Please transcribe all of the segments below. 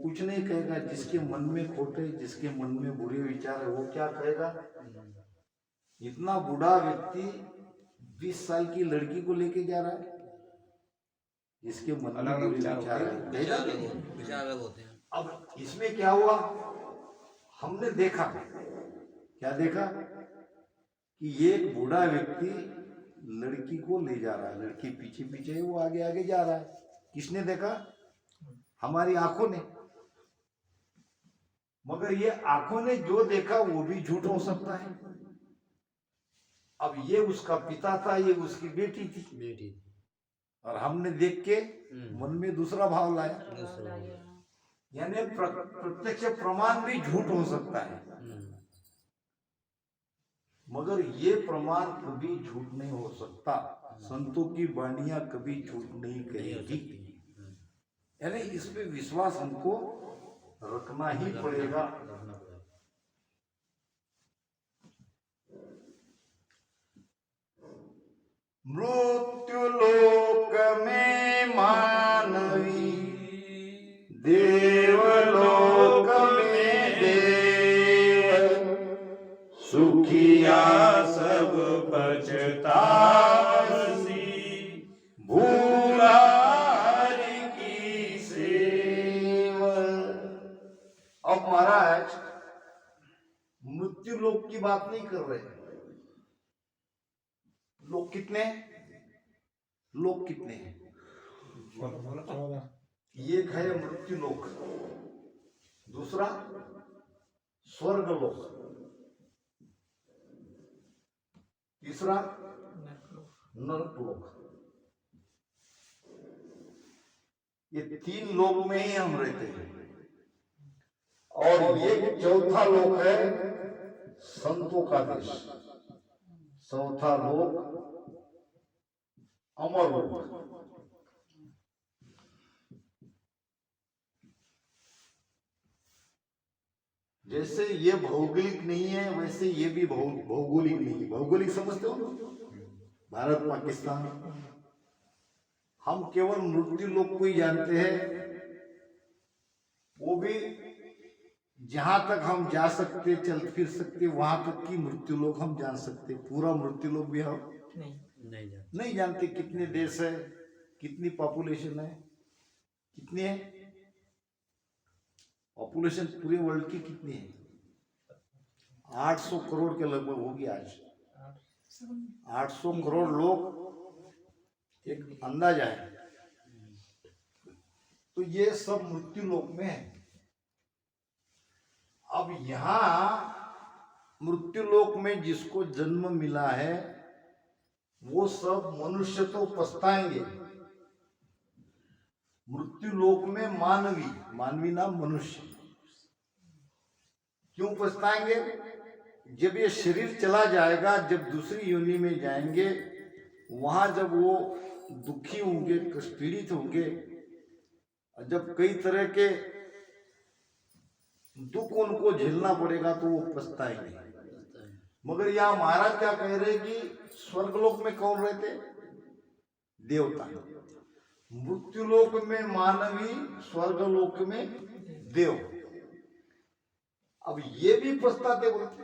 कुछ नहीं कहेगा। जिसके मन में खोट है, जिसके मन में बुरे विचार है, वो क्या कहेगा? इतना बूढ़ा व्यक्ति 20 साल की लड़की को लेके जा रहा है, जिसके मन में बुरे विचार है, विचार अलग होते हैं। अब इसमें क्या हुआ, हमने देखा, क्या देखा कि ये एक बूढ़ा व्यक्ति लड़की को ले जा रहा है, लड़की पीछे पीछे है, वो आगे आगे जा रहा है। किसने देखा? हमारी आंखों ने। मगर ये आंखों ने जो देखा वो भी झूठ हो सकता है। अब ये उसका पिता था, ये उसकी बेटी थी, और हमने देख के मन में दूसरा भाव लाया। यानी प्रत्यक्ष प्रमाण भी झूठ हो सकता है, मगर ये प्रमाण कभी झूठ नहीं हो सकता। संतों की वाणियां कभी झूठ नहीं कहेगी। यानी इस पे विश्वास हमको रखना ही पड़ेगा। मृत्यु लोक में मानवी, देवलोक में देव, सुखिया सब पछतासी, भूला हरि की सेवा। अब महाराज मृत्यु लोक की बात नहीं कर रहे हैं। लोग कितने हैं? एक है मृत्यु लोक, दूसरा स्वर्ग लोक, तीसरा नरक लोक। ये 3 लोक में ही हम रहते हैं। और ये चौथा लोक है संतों का देश, चौथा लोक अमर लोक। जैसे ये भौगोलिक नहीं है, वैसे ये भी भौगोलिक नहीं है। भौगोलिक समझते हो? भारत पाकिस्तान, हम केवल मृत्यु लोक को ही जानते हैं। वो भी जहां तक हम जा सकते, चल फिर सकते, वहां तक की मृत्यु लोक हम जान सकते। पूरा मृत्यु लोक भी हम नहीं जानते। कितने देश है, कितनी पॉपुलेशन है, कितनी है पॉपुलेशन पूरे वर्ल्ड की कितनी है? 800 करोड़ के लगभग होगी आज। 800 करोड़ लोग एक अंदाजा है। तो ये सब मृत्यु लोक में है। अब यहां मृत्यु लोक में जिसको जन्म मिला है वो सब मनुष्य तो पछताएंगे। मृत्यु लोक में मानवी नाम मनुष्य क्यों पछताएंगे? जब ये शरीर चला जाएगा, जब दूसरी योनि में जाएंगे, वहां जब वो दुखी होंगे, पीड़ित होंगे, जब कई तरह के दुख उनको झेलना पड़ेगा तो वो पछताएंगे। मगर यहाँ महाराज क्या कह रहे कि स्वर्गलोक में कौन रहते? देवता। मृत्युलोक में मानवी, स्वर्गलोक में देव। अब ये भी पछताते बोलते,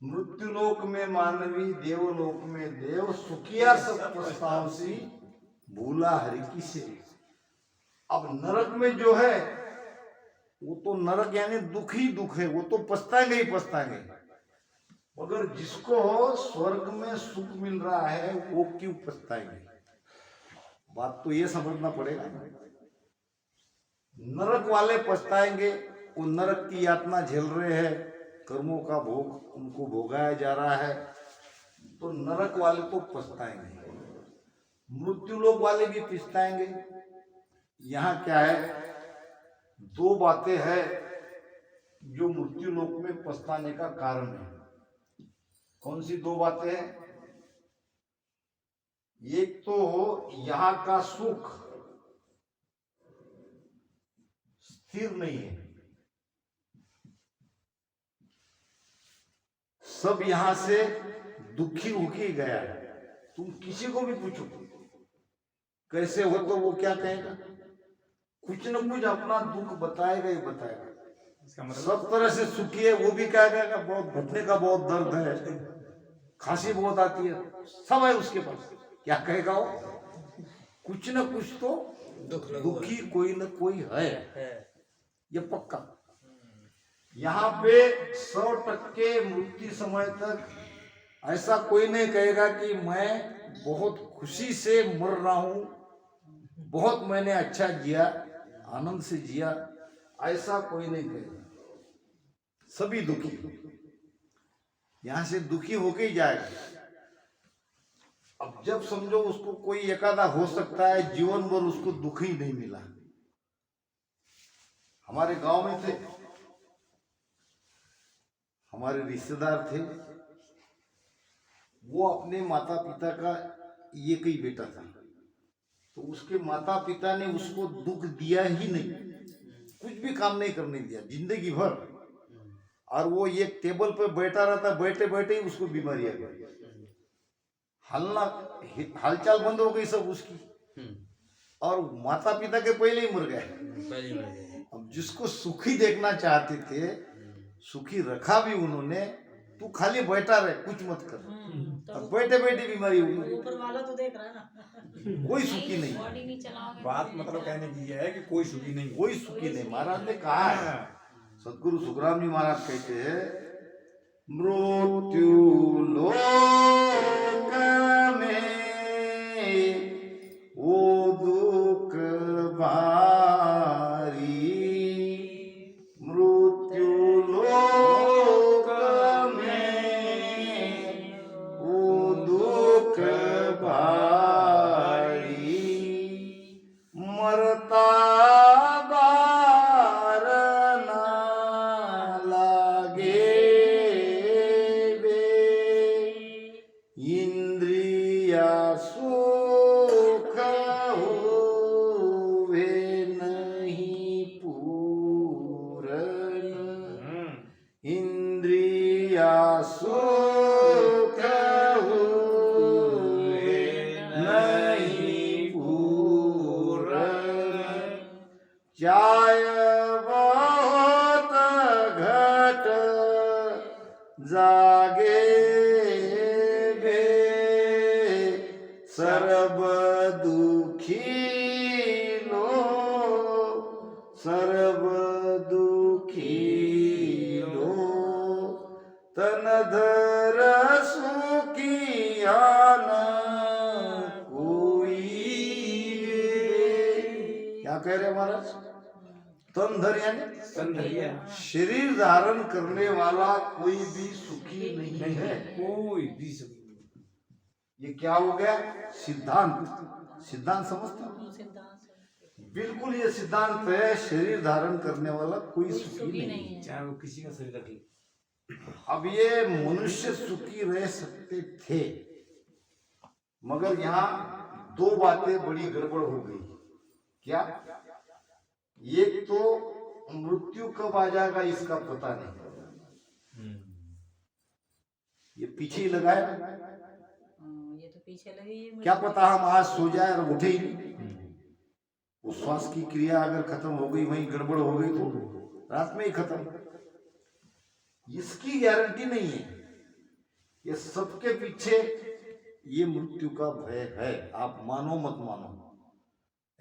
मृत्युलोक में मानवी, देवलोक में देव, सुखिया सब पछतावसी, भूला हरि की सेवा। अब नरक में जो है वो तो नरक यानी दुख ही दुख है, वो तो पछताएंगे ही पछताएंगे। मगर जिसको स्वर्ग में सुख मिल रहा है वो क्यों पछताएंगे? बात तो ये समझना पड़ेगा। नरक वाले पछताएंगे, वो नरक की यातना झेल रहे हैं, कर्मों का भोग उनको भोगाया जा रहा है, तो नरक वाले तो पछताएंगे। मृत्यु लोक वाले भी पछताएंगे। यहाँ क्या है, 2 बातें हैं जो मृत्यु लोक में पछताने का कारण है। कौन सी 2 बातें हैं? एक तो यहाँ का सुख स्थिर नहीं है, सब यहां से दुखी होके गया है। तुम किसी को भी पूछो कैसे हो तो वो क्या कहेगा? कुछ न कुछ अपना दुख बताएगा ही बताएगा। इसका मतलब सब तरह से सुखी है, वो भी क्या कहेगा बहुत घुटने का बहुत दर्द है, खांसी बहुत आती है, सब है उसके पास। क्या कहेगा वो? कुछ न कुछ तो दुखी कोई न कोई है, ये पक्का। यहाँ पे 100% मृत्यु समय तक ऐसा कोई नहीं कहेगा कि मैं बहुत खुशी से मर रहा हूं, बहुत मैंने अच्छा जिया, आनंद से जिया, ऐसा कोई नहीं कहेगा। सभी दुखी, यहां से दुखी होके ही जाएगा। अब जब समझो उसको कोई एकादा हो सकता है जीवन भर उसको दुख ही नहीं मिला। हमारे गांव में थे, हमारे रिश्तेदार थे, वो अपने माता पिता का एक ही बेटा था, तो उसके माता पिता ने उसको दुख दिया ही नहीं, कुछ भी काम नहीं करने दिया जिंदगी भर। और वो एक टेबल पर बैठा रहता, बैठे बैठे ही उसको बीमारी आ गई, हालचाल बंद हो गई सब उसकी, और माता पिता के पहले ही मर गए। अब जिसको सुखी देखना चाहते थे, सुखी रखा भी उन्होंने, तू खाली बैठा रहे, कुछ मत कर। अब बैठे बैठे बीमारी हुई, ऊपर वाला तो देख रहा है ना। कोई सुखी नहीं, बॉडी नहीं चलाओगे बात मतलब कहने की ये है कि कोई सुखी नहीं। कोई सुखी नहीं। महाराज ने कहा है, सदगुरु सुखराम जी महाराज कहते हैं, मृत्यु लोक में वो दुख भारी, मृत्यु लोक में वो दुख भारी, मरता बार ना लागे बे, इंद्रिया सुख हुए नहीं पूरन, इंद्रिया सुख हुए नहीं पूरन, चाय बहुत घट जागे बे, सर्व दुखी लो, सर्व दुखी लो, तन धर सुखिया न कोई। क्या कह रहे महाराज? तन धर यानी शरीर धारण करने वाला कोई भी सुखी नहीं है, कोई भी सुखी नहीं। ये क्या हो गया? सिद्धांत। सिद्धांत समझते हो? सिद्धांत बिल्कुल ये सिद्धांत है, शरीर धारण करने वाला कोई सुखी नहीं है, चाहे वो किसी का शरीर रख ले। अब ये मनुष्य सुखी रह सकते थे, मगर यहाँ दो बातें बड़ी गड़बड़ हो गई। क्या? एक तो मृत्यु कब आ जाएगा इसका पता नहीं, ये पीछे ही लगा है। ये तो पीछे लगी है। क्या पता हम आज सो जाए और उठे ही नहीं, वो श्वास की क्रिया अगर खत्म हो गई, वहीं गड़बड़ हो गई तो रात में ही खत्म, इसकी गारंटी नहीं है। ये सबके पीछे ये मृत्यु का भय है, आप मानो मत मानो।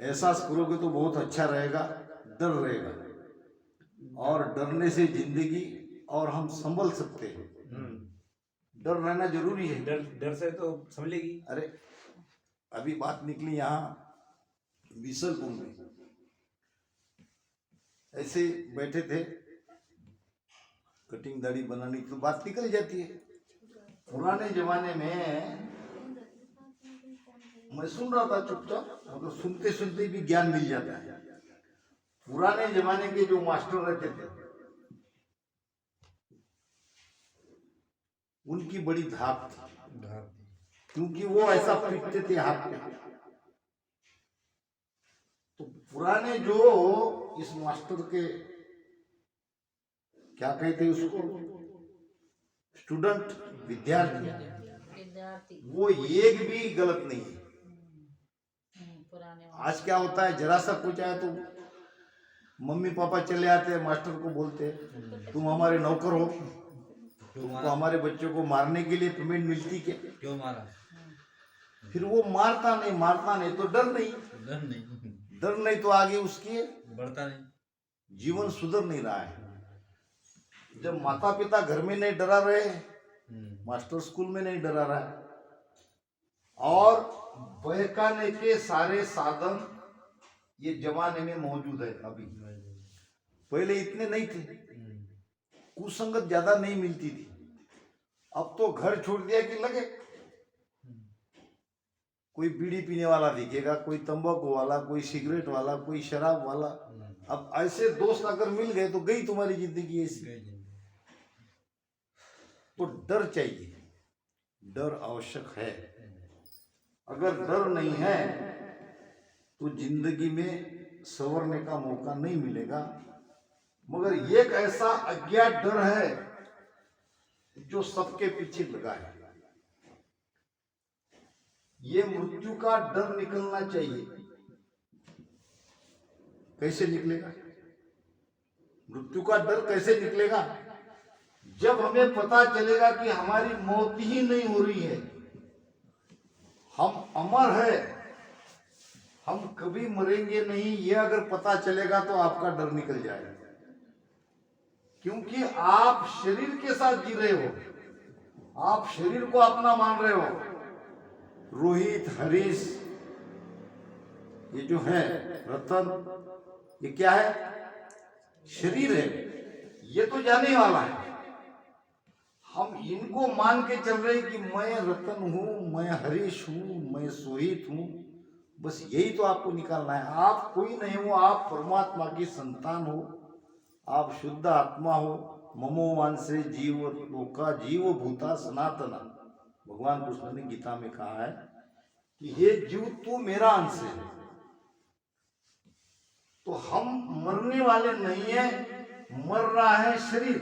एहसास करोगे तो बहुत अच्छा रहेगा, डर रहेगा, और डरने से जिंदगी और हम संभल सकते हैं। डर रहना जरूरी है। डर से तो समझ लेगी। अरे अभी बात निकली यहाँ बीसलपुर में, ऐसे बैठे थे, कटिंग दाढ़ी बनानी तो बात निकल जाती है। पुराने जमाने में मैं सुन रहा था चुपचाप, मतलब सुनते सुनते भी ज्ञान मिल जाता है। पुराने जमाने के जो मास्टर रहते थे, उनकी बड़ी धाक थी, क्योंकि वो ऐसा पीटते थे हाथ पे। तो पुराने जो इस मास्टर के क्या कहते उसको, स्टूडेंट, विद्यार्थी, वो एक भी गलत नहीं है। पुराने आज क्या होता है, जरा सा कुछ आया तो मम्मी पापा चले आते हैं, मास्टर को बोलते हैं तुम हमारे नौकर हो, क्यों तो मारा? हमारे बच्चों को मारने के लिए पेमेंट मिलती क्या? क्यों मारा? फिर वो मारता नहीं तो डर नहीं, डर नहीं, डर नहीं तो आगे उसकी बढ़ता नहीं। जीवन सुधर नहीं रहा है। जब माता पिता घर में नहीं डरा रहे हैं, मास्टर स्कूल में नहीं डरा रहा है, और बहकाने के सारे साधन ये जमाने में मौजूद है। अभी पहले इतने नहीं थे, कुसंगत ज्यादा नहीं मिलती थी। अब तो घर छोड़ दिया कि लगे कोई बीड़ी पीने वाला दिखेगा, कोई तंबाकू वाला, कोई सिगरेट वाला, कोई शराब वाला। अब ऐसे दोस्त अगर मिल गए तो गई तुम्हारी जिंदगी ऐसी। तो डर चाहिए, डर आवश्यक है। अगर डर नहीं है तो जिंदगी में संवरने का मौका नहीं मिलेगा। मगर एक ऐसा अज्ञात डर है जो सबके पीछे लगा है। ये मृत्यु का डर निकलना चाहिए। कैसे निकलेगा? मृत्यु का डर कैसे निकलेगा? जब हमें पता चलेगा कि हमारी मौत ही नहीं हो रही है, हम अमर है, हम कभी मरेंगे नहीं, ये अगर पता चलेगा तो आपका डर निकल जाएगा। क्योंकि आप शरीर के साथ जी रहे हो, आप शरीर को अपना मान रहे हो। रोहित, हरीश, ये जो है रतन, ये क्या है? शरीर है, ये तो जाने वाला है। हम इनको मान के चल रहे हैं कि मैं रतन हूं, मैं हरीश हूं, मैं सोहित हूं। बस यही तो आपको निकालना है। आप कोई नहीं हो, आप परमात्मा की संतान हो, आप शुद्ध आत्मा हो। ममो वांसे जीव लोका जीव भूता सनातना। भगवान कृष्ण ने गीता में कहा है कि हे जीव तू मेरा अंश है। तो हम मरने वाले नहीं है, मर रहा है शरीर।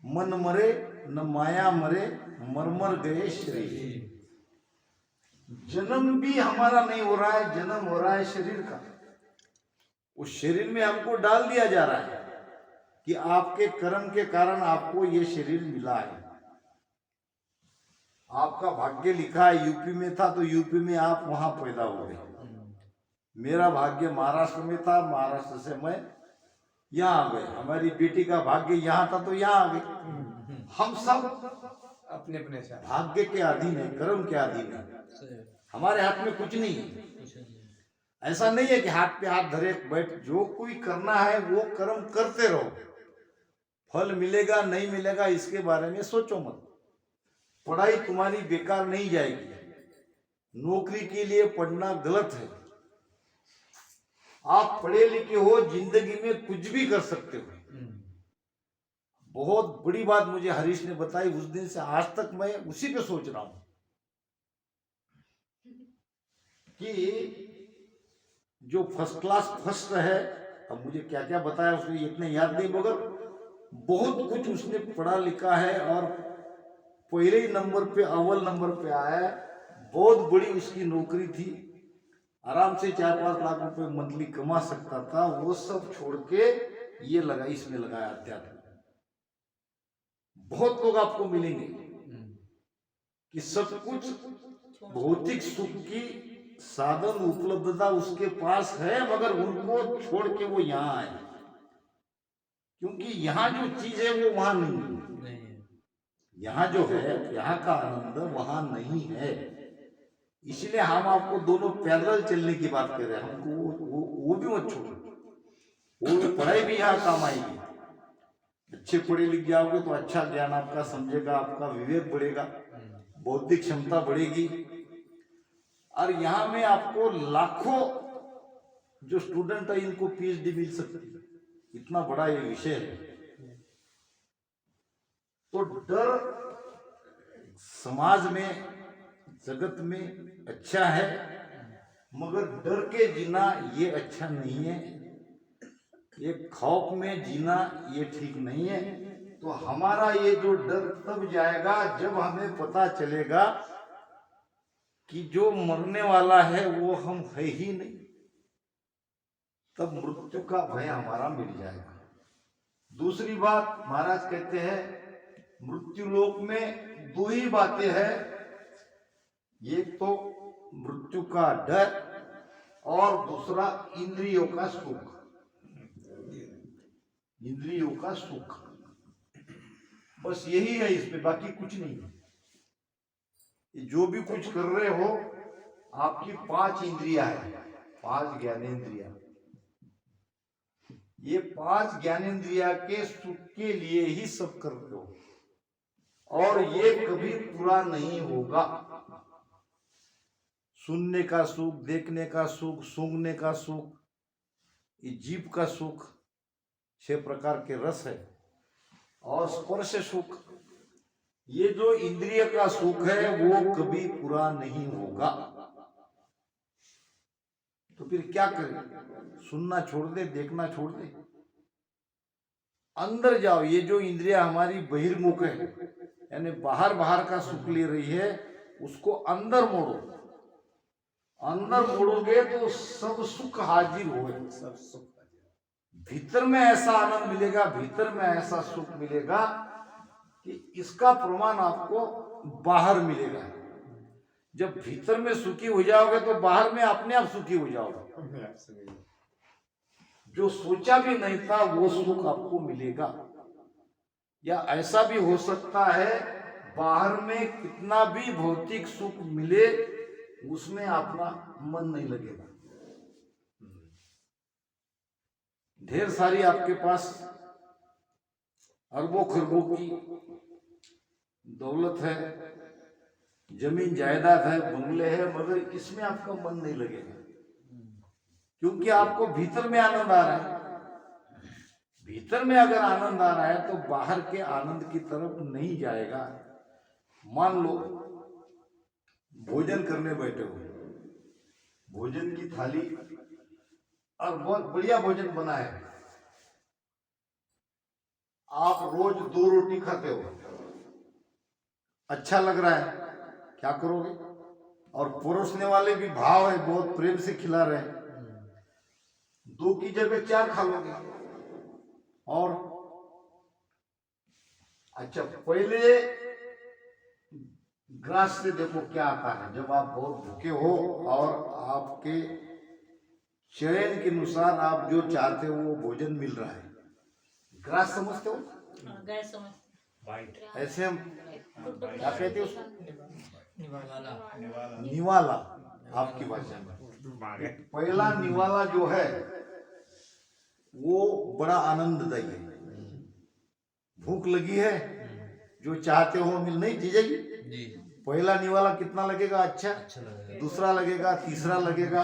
मन मरे न माया मरे, मर मर गए शरीर। जन्म भी हमारा नहीं हो रहा है, जन्म हो रहा है शरीर का। उस शरीर में हमको डाल दिया जा रहा है कि आपके कर्म के कारण आपको ये शरीर मिला है। आपका भाग्य लिखा है यूपी में था तो यूपी में आप वहां पैदा हो गए। मेरा भाग्य महाराष्ट्र में था, महाराष्ट्र से मैं यहाँ आ गए। हमारी बेटी का भाग्य यहाँ था तो यहाँ आ गए। हम सब अपने अपने से भाग्य के अधीन है, कर्म के अधीन है। हमारे हाथ में कुछ नहीं है। ऐसा नहीं है कि हाथ पे हाथ धरे बैठ। जो कोई करना है वो कर्म करते रहो। फल मिलेगा नहीं मिलेगा इसके बारे में सोचो मत। पढ़ाई तुम्हारी बेकार नहीं जाएगी। नौकरी के लिए पढ़ना गलत है। आप पढ़े लिखे हो, जिंदगी में कुछ भी कर सकते हो। बहुत बड़ी बात मुझे हरीश ने बताई, उस दिन से आज तक मैं उसी पे सोच रहा हूं कि जो फर्स्ट क्लास फर्स्ट है, अब मुझे क्या क्या बताया उसने इतने याद नहीं, मगर बहुत कुछ उसने पढ़ा लिखा है और पहले ही नंबर पे, अव्वल नंबर पे आया है। बहुत बड़ी उसकी नौकरी थी, आराम से 4-5 लाख रुपए मंथली कमा सकता था। वो सब छोड़ के ये लगा, इसमें लगाया अध्यात्म। बहुत लोग आपको मिलेंगे कि सब कुछ भौतिक सुख की साधन उपलब्धता उसके पास है, मगर उनको छोड़ के वो यहाँ आए, क्योंकि यहाँ जो चीज है वो वहां नहीं है। यहाँ जो है, यहाँ का आनंद वहां नहीं है। इसलिए हम आपको दोनों पैदल चलने की बात कर रहे हैं। हमको वो भी मत छोड़ो। वो पढ़ाई भी यहाँ काम आएगी। अच्छे पढ़े लिख जाओगे तो अच्छा ज्ञान आपका समझेगा, आपका विवेक बढ़ेगा, बौद्धिक क्षमता बढ़ेगी। और यहाँ में आपको लाखों जो स्टूडेंट है इनको पीएचडी मिल सकती है। इतना बड़ा ये विषय है। तो डर समाज में, जगत में अच्छा है, मगर डर के जीना ये अच्छा नहीं है। ये खौफ में जीना ये ठीक नहीं है। तो हमारा ये जो डर तब जाएगा जब हमें पता चलेगा कि जो मरने वाला है वो हम है ही नहीं। तब मृत्यु का भय हमारा मिट जाएगा। दूसरी बात महाराज कहते हैं मृत्यु लोक में दो ही बातें हैं, एक तो मृत्यु का डर और दूसरा इंद्रियों का सुख। इंद्रियों का सुख, बस यही है इसमें, बाकी कुछ नहीं है। जो भी कुछ कर रहे हो, आपकी 5 इंद्रियां हैं, 5 ज्ञानेंद्रिया। ये 5 ज्ञानेंद्रिया के सुख के लिए ही सब कर रहे हो, और ये कभी पूरा नहीं होगा। सुनने का सुख, देखने का सुख, सूंघने का सुख, ये जीभ का सुख, 6 प्रकार के रस है, और स्पर्श सुख, ये जो इंद्रिय का सुख है वो कभी पूरा नहीं होगा। तो फिर क्या करें? सुनना छोड़ दे, देखना छोड़ दे, अंदर जाओ। ये जो इंद्रिया हमारी बहिर्मुख है, यानी बाहर बाहर का सुख ले रही है, उसको अंदर मोड़ो। अंदर मोड़ोगे तो सब सुख हाजिर होए। सब सुख भीतर में ऐसा आनंद मिलेगा, भीतर में ऐसा सुख मिलेगा कि इसका प्रमाण आपको बाहर मिलेगा। जब भीतर में सुखी हो जाओगे तो बाहर में अपने आप सुखी हो जाओगे। अपने आप से गई। जो सोचा भी नहीं था वो सुख आपको मिलेगा। या ऐसा भी हो सकता है बाहर में कितना भी भौतिक सुख मिले, उसमें अपना मन नहीं लगेगा। ढेर सारी आपके पास अरबों खरबों की दौलत है, जमीन जायदाद है, बंगले है, मगर इसमें आपका मन नहीं लगेगा, क्योंकि आपको भीतर में आनंद आ रहा है। भीतर में अगर आनंद आ रहा है तो बाहर के आनंद की तरफ नहीं जाएगा। मान लो भोजन करने बैठे हो, भोजन की थाली और बहुत बढ़िया भोजन बना है, आप रोज 2 रोटी खाते हो, अच्छा लग रहा है, क्या करोगे? और परोसने वाले भी भाव है, बहुत प्रेम से खिला रहे हैं, 2 की जगह 4 खा लोगे। और अच्छा, पहले ग्रास से देखो क्या आता है। जब आप बहुत भूखे हो और आपके चयन के अनुसार आप जो चाहते हो वो भोजन मिल रहा है, ग्रास समझते हो? गए समझ ऐसे हम क्या कहते हैं उसको? निवाला। निवाला आपकी भाषा में। पहला निवाला जो है वो बड़ा आनंददायी है। भूख लगी है, जो चाहते हो मिल नहीं जीजेगी। जी, पहला निवाला कितना लगेगा? अच्छा, अच्छा लगेगा। दूसरा लगेगा, तीसरा लगेगा।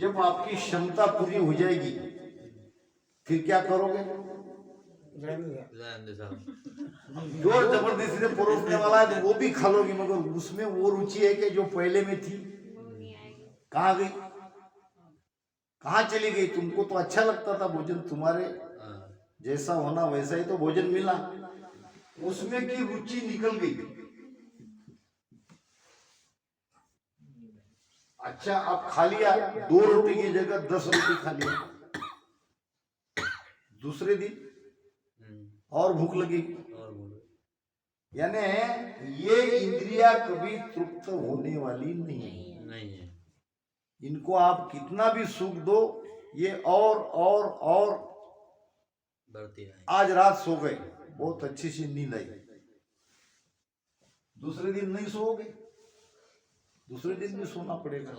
जब आपकी क्षमता पूरी हो जाएगी फिर क्या करोगे? जान दे साहब। जो जबरदस्ती से परोसने वाला है तो वो भी खा लोगी, मगर उसमें वो रुचि है कि जो पहले में थी कहाँ गई, कहाँ चली गई? तुमको तो अच्छा लगता था भोजन, तुम्हारे जैसा होना वैसा ही तो भोजन मिला, उसमें की रुचि निकल गई। अच्छा, अब खा लिया, 2 रोटी की जगह 10 रोटी खा लिया, दूसरे दिन और भूख लगी। और बोलो। यानी ये इंद्रिया कभी तृप्त होने वाली नहीं है। नहीं है। इनको आप कितना भी सुख दो, ये और बढ़ती है। आज रात सो गए, बहुत अच्छी सी नींद आई, दूसरे दिन नहीं सोओगे, दूसरे दिन भी सोना पड़ेगा।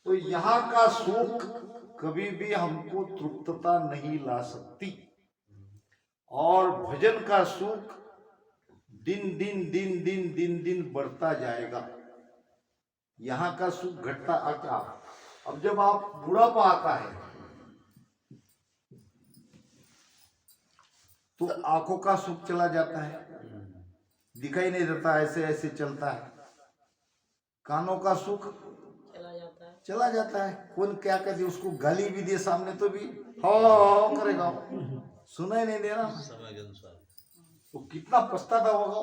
तो यहाँ का सुख कभी भी हमको तृप्तता नहीं ला सकती, और भजन का सुख दिन दिन बढ़ता जाएगा। यहाँ का सुख घटता आता। अब जब आप बुढ़ापा आता है तो आंखों का सुख चला जाता है, दिखाई नहीं देता, ऐसे ऐसे चलता है। कानों का सुख चला जाता है। कौन क्या कहते, उसको गाली भी दे सामने तो भी हो करेगा, सुनाई नहीं दे रहा, समय के अनुसार। तो कितना पछताता होगा।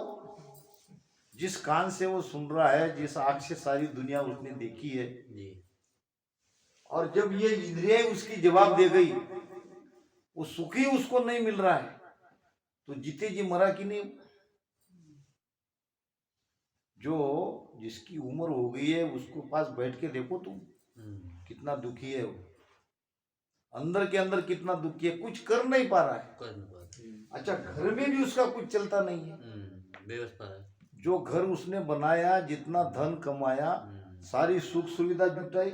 जिस कान से वो सुन रहा है, जिस आंख से सारी दुनिया उसने देखी है, जी। और जब ये इंद्रियां उसकी जवाब दे गई, वो सुख ही उसको नहीं मिल रहा है, तो जीते जी मरा कि नहीं? जो जिसकी उम्र हो गई है उसको पास बैठ के देखो तुम, कितना दुखी है वो, अंदर के अंदर कितना दुखी है, कुछ कर नहीं पा रहा है। कर नहीं पाते। अच्छा, घर में भी उसका कुछ चलता नहीं है। व्यवस्था है। जो घर उसने बनाया, जितना धन कमाया, सारी सुख सुविधा जुटाई,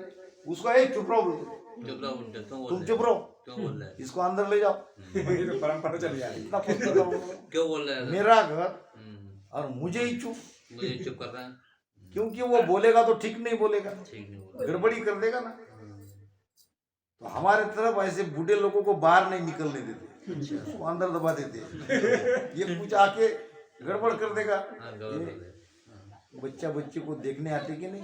उसको एक चुप रहो बोलते, चुप रहो उनके, तुम चुप रहो, क्यों बोल रहे हैं? इसको अंदर ले जाओ। ये तो परंपरा चली आ रही है। इतना पुस्तक है, क्यों बोल रहे हैं? मेरा घर और मुझे ही चुप, मुझे चुप कर रहे हैं। क्योंकि वो बोलेगा तो ठीक नहीं बोलेगा, ठीक नहीं बोल गड़बड़ी कर देगा ना। तो हमारे तरफ ऐसे बूढ़े लोगों को बाहर नहीं निकलने देते, उसको अंदर दबा देते हैं। ये कुछ आके गड़बड़ कर देगा। बच्चा बच्चे को देखने आते कि नहीं?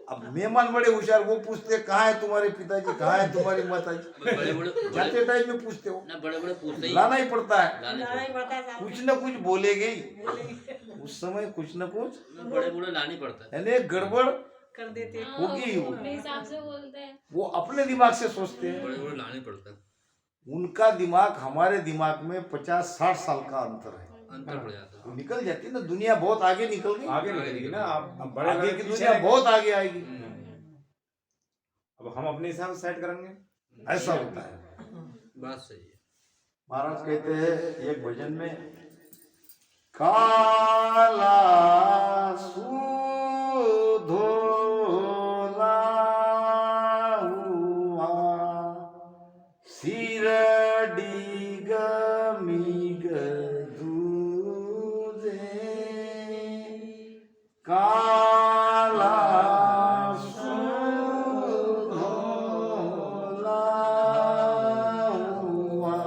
अब मेहमान बड़े होशियार, वो पूछते कहाँ है तुम्हारे पिताजी, कहाँ है तुम्हारी माताजी, बड़े जाते टाइम में पूछते हो, ना, बड़े पूछते ही लाना ही पड़ता है, लाना ही पड़ता है साथ कुछ न कुछ बोलेगे ही उस समय, कुछ न कुछ में। बड़े लानी पड़ता है। यानी गड़बड़ कर देते हैं। होगी ही होगी। अपने हिसाब से बोलते हैं। वो अपने दिमाग से सोचते हैं, बड़े लानी पड़ता है। उनका दिमाग हमारे दिमाग में 50-60 साल का अंतर है। अंतर पड़ जाता वो निकल जाती है ना, दुनिया बहुत आगे निकल गई, आगे निकलेगी ना, अब बड़े आगे बड़े की पीछे दुनिया रहेंगे। बहुत आगे आएगी। अब हम अपने हिसाब से सेट करेंगे। ऐसा होता है। है। बात सही है। महाराज कहते हैं एक भजन में, काला सुधोला हुआ सिरडी गमिग दूजे, काला सुधोला हुआ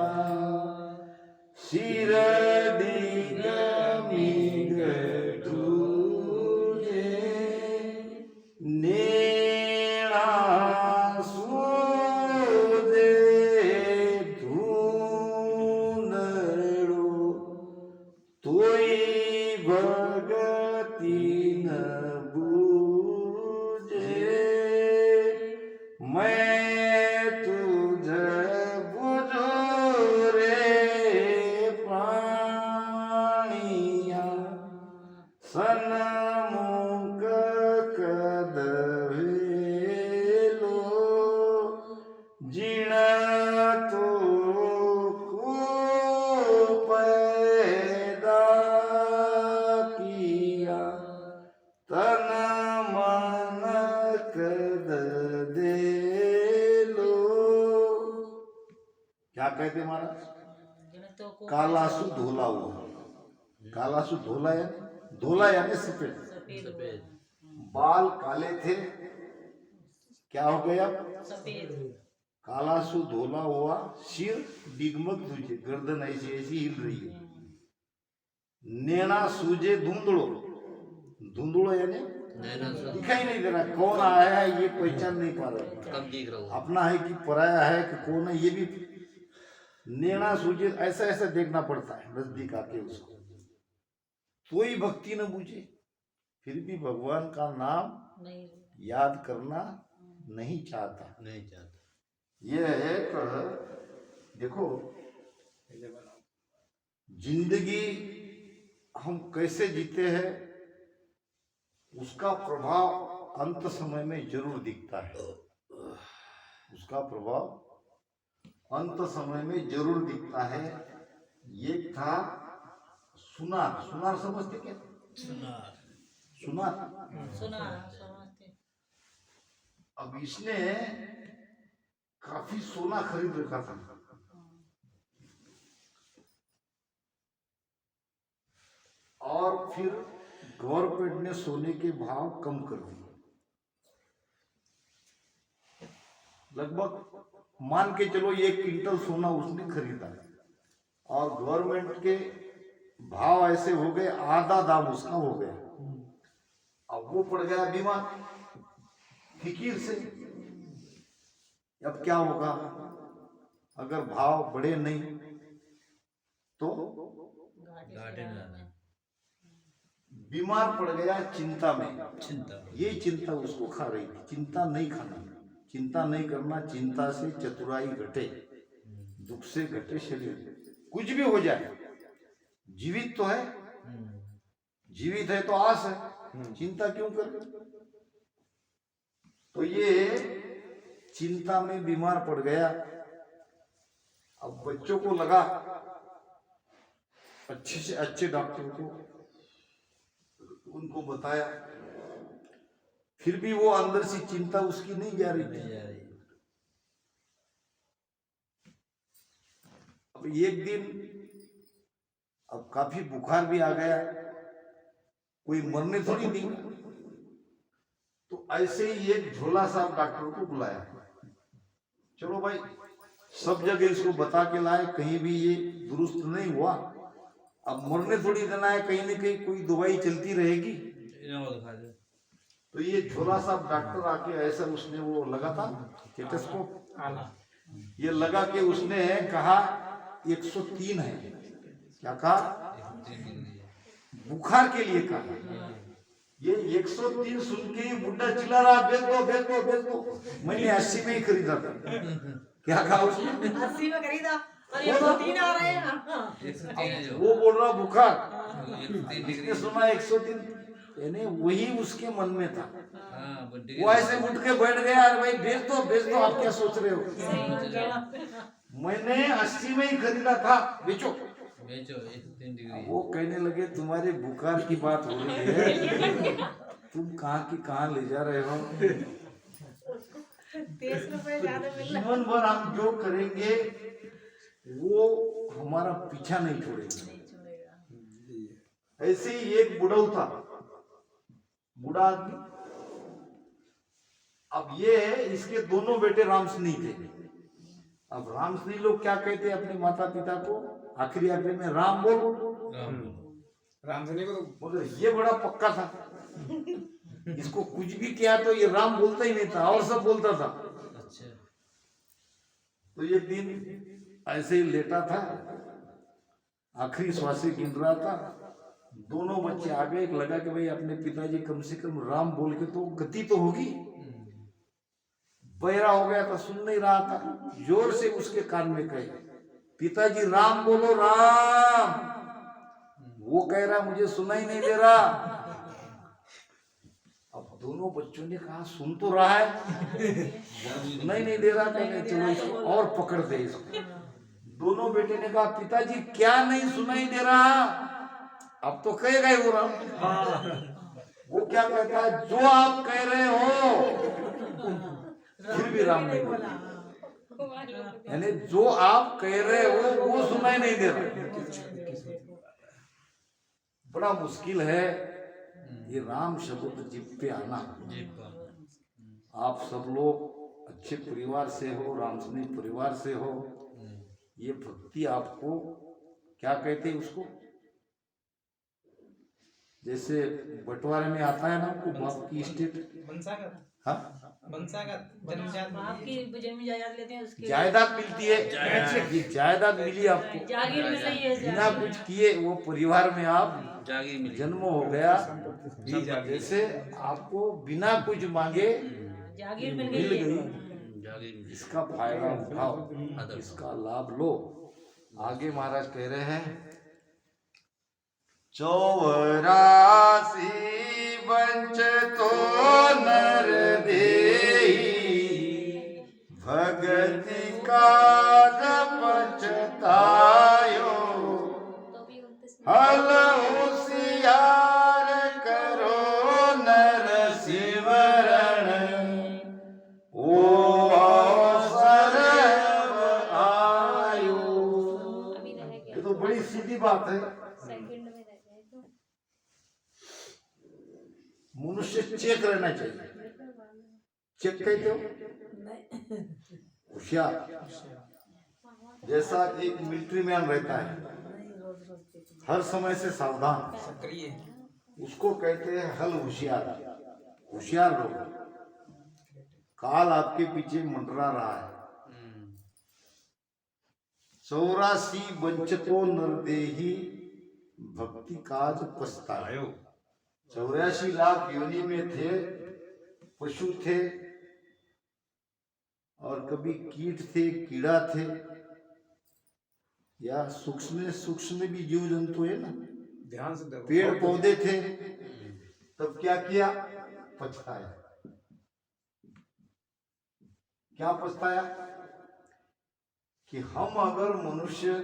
शिरडी गमिग तुझे, नेणा सुदे धुंदड़ो, तोई भगती न बूझे, मैं तुझे बुझू रे प्राणिया, सन्मुख कदवेलो, जिण तो को पैदा किया, तन मन कद दे लो। क्या कहते महाराज? जिनतों को कालासु धोला हुआ, कालासु धोला यानी, धोला यानी सफेद, सफेद। बाल काले थे, क्या हो गया? सफेद कालासु धोला हुआ, सिर डिगमग तुझे, गर्दन ऐसी ऐसी हिल रही है, नैना सूझे धुंधड़ो, धुंधड़ो यानी नैना से दिखाई नहीं दे रहा, कौन आया है ये पहचान नहीं पा रहा, कम दिख रहा हूँ। अपना है कि पराया है कि कौन है ये भी, नैना सूझे, ऐसा ऐसा देखना पड़ता है नजदीक आके उसको, तो ही भक्ति न बूझे, फिर भी भगवान का नाम नहीं याद करना नहीं चाहता। नहीं चाहता। ये एक देखो, जिंदगी हम कैसे जीते हैं उसका प्रभाव अंत समय में जरूर दिखता है, उसका प्रभाव अंत समय में जरूर दिखता है। ये था सुनार, सुनार समझते क्या? सुनार, सुना समझते। अब इसने काफी सोना खरीद रखा था, और फिर गवर्नमेंट ने सोने के भाव कम कर दिए, लगभग मान के चलो 1 क्विंटल सोना उसने खरीदा, और गवर्नमेंट के भाव ऐसे हो गए, आधा दाम उसका हो गया। अब वो पड़ गया बीमार फिकीर से, अब क्या होगा अगर भाव बढ़े नहीं तो? घाटे में आना। बीमार पड़ गया चिंता में, चिंता। ये चिंता उसको खा रही थी, चिंता नहीं खाना। चिंता नहीं करना, चिंता से चतुराई घटे, दुख से घटे शरीर। कुछ भी हो जाए, जीवित तो है, जीवित है तो आस है, चिंता क्यों कर। तो ये चिंता में बीमार पड़ गया। अब बच्चों को लगा, अच्छे से अच्छे डॉक्टर को उनको बताया, फिर भी वो अंदर से चिंता उसकी नहीं जा रही थी। अब एक दिन अब काफी बुखार भी आ गया, कोई मरने थोड़ी नहीं, तो ऐसे ही एक झोला साहब डॉक्टर को बुलाया, चलो भाई सब जगह इसको बता के लाए, कहीं भी ये दुरुस्त नहीं हुआ, अब मरने थोड़ी देना है, कहीं न कहीं कोई दवाई चलती रहेगी। तो ये झोला साहब डॉक्टर आके ऐसा उसने वो लगा था स्टेथोस्कोप, ये लगा के उसने कहा 103 है, क्या कहा, बुखार के लिए कहा। ये 103 सुन के बुढ़ा चिल्ला रहा, बेच दो बेच दो बेच दो। मैंने 80 में ही खरीदा था। क्या कहा उसने, 80 में खरीदा और 103 आ रहे हैं। वो बोल रहा बुखार, इसने सुना 103, यानी वही उसके मन में था। वो ऐसे उठ के बैठ गया, अरे भाई बेच दो, आप क्या सोच रहे हो, मैंने 80 में ही खरीदा था, बेचो। वो कहने लगे तुम्हारे बुखार की बात हो रही है, तुम कहाँ की कहाँ ले जा रहे हो। 30 रुपए ज्यादा मिल रहा। जीवन भर हम जो करेंगे वो हमारा पीछा नहीं छोड़ेगा। ऐसे ही एक बुढ़ऊ था, बूढ़ा आदमी। अब ये इसके दोनों बेटे रामसनी थे। अब रामसनी लोग क्या कहते अपने माता पिता को, आखिरी में राम बोलो, रामधनी को तो मगर ये बड़ा पक्का था, इसको कुछ भी किया तो ये राम बोलता ही नहीं था और सब बोलता था। तो एक दिन ऐसे ही लेटा था, आखिरी श्वासें गिन रहा था, दोनों बच्चे आ गए, लगा कि भाई अपने पिताजी कम से कम राम बोल के तो गति तो होगी। बहरा हो गया था, सुन नहीं रहा था, जोर से उसके कान में कहे पिताजी राम बोलो राम। वो कह रहा मुझे सुनाई नहीं दे रहा। अब दोनों बच्चों ने कहा सुन तो रहा है, सुनाई नहीं दे रहा, कहने चलो इसको और पकड़ दे इसको। दोनों बेटे ने कहा पिताजी क्या नहीं सुनाई दे रहा। अब तो कहेगा ही वो राम। वो क्या कहता है, जो आप कह रहे हो, फिर भी राम नहीं बोला, यानी जो आप कह रहे हो वो सुनाई नहीं दे रहा। बड़ा मुश्किल है ये राम शब्द जीभ पे आना। आप सब लोग अच्छे परिवार से हो, रामसनी परिवार से हो, ये भक्ति आपको क्या कहते हैं उसको, जैसे बंटवारे में आता है ना आपको बाप की स्टेट, हाँ आपकी जमीन जायदाद लेते हैं उसके जायदाद मिलती है, ये जायदाद मिली आपको, जागीर मिल रही है। बिना कुछ किए वो परिवार में आप जन्म हो गया। जैसे आपको बिना कुछ मांगे जागीर मिल मिल गई है। गई, इसका फायदा उठाओ, इसका लाभ लो। आगे महाराज कह रहे हैं 84 बंचतो नर देही, भगति काज पछतायो, हल होशियार करो नर सिमरण, ओ अवसर आयो। ये तो बड़ी सीधी बात है। मनुष्य चेक रहना चाहिए। चेक कहते हो, होशियार, जैसा एक मिलिट्री मैन रहता है हर समय से सावधान, उसको कहते हैं हल होशियार। होशियार लोग, काल आपके पीछे मंडरा रहा है। 84 बंचतो नर देही, भक्ति काज पछतायो। 84 लाख योनि में थे, पशु थे, और कभी कीट थे, कीड़ा थे, या सूक्ष्म सूक्ष्म भी जीव जंतु है ना, ध्यान से देखो, पेड़ बहुत पौधे थे, तब क्या किया? पछताया। क्या पछताया? कि हम अगर मनुष्य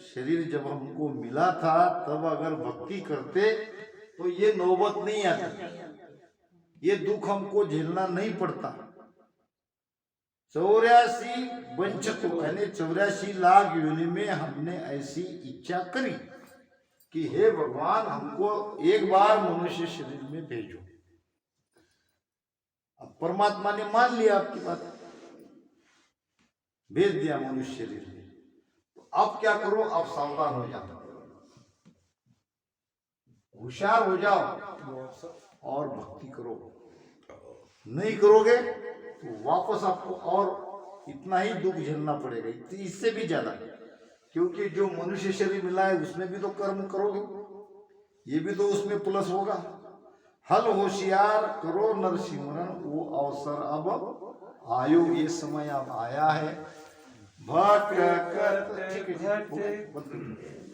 शरीर जब हमको मिला था तब अगर भक्ति करते तो ये नौबत नहीं आती, ये दुख हमको झेलना नहीं पड़ता। 84 वंशकों यानी 84 लाख योनि में हमने ऐसी इच्छा करी कि हे भगवान हमको एक बार मनुष्य शरीर में भेजो। अब परमात्मा ने मान लिया आपकी बात, भेज दिया मनुष्य शरीर में। तो अब क्या करो? अब सावधान हो जाओ, होशियार हो जाओ और भक्ति करो। नहीं करोगे तो वापस आपको और इतना ही दुख झेलना पड़ेगा, इससे भी ज्यादा, क्योंकि जो मनुष्य शरीर मिला है उसमें भी तो कर्म करोगे, ये भी तो उसमें प्लस होगा। हल होशियार करो नरसिमरन, वो अवसर अब आयो, ये समय अब आया है। भक्त करते ठीक है, भटे। बंद करो।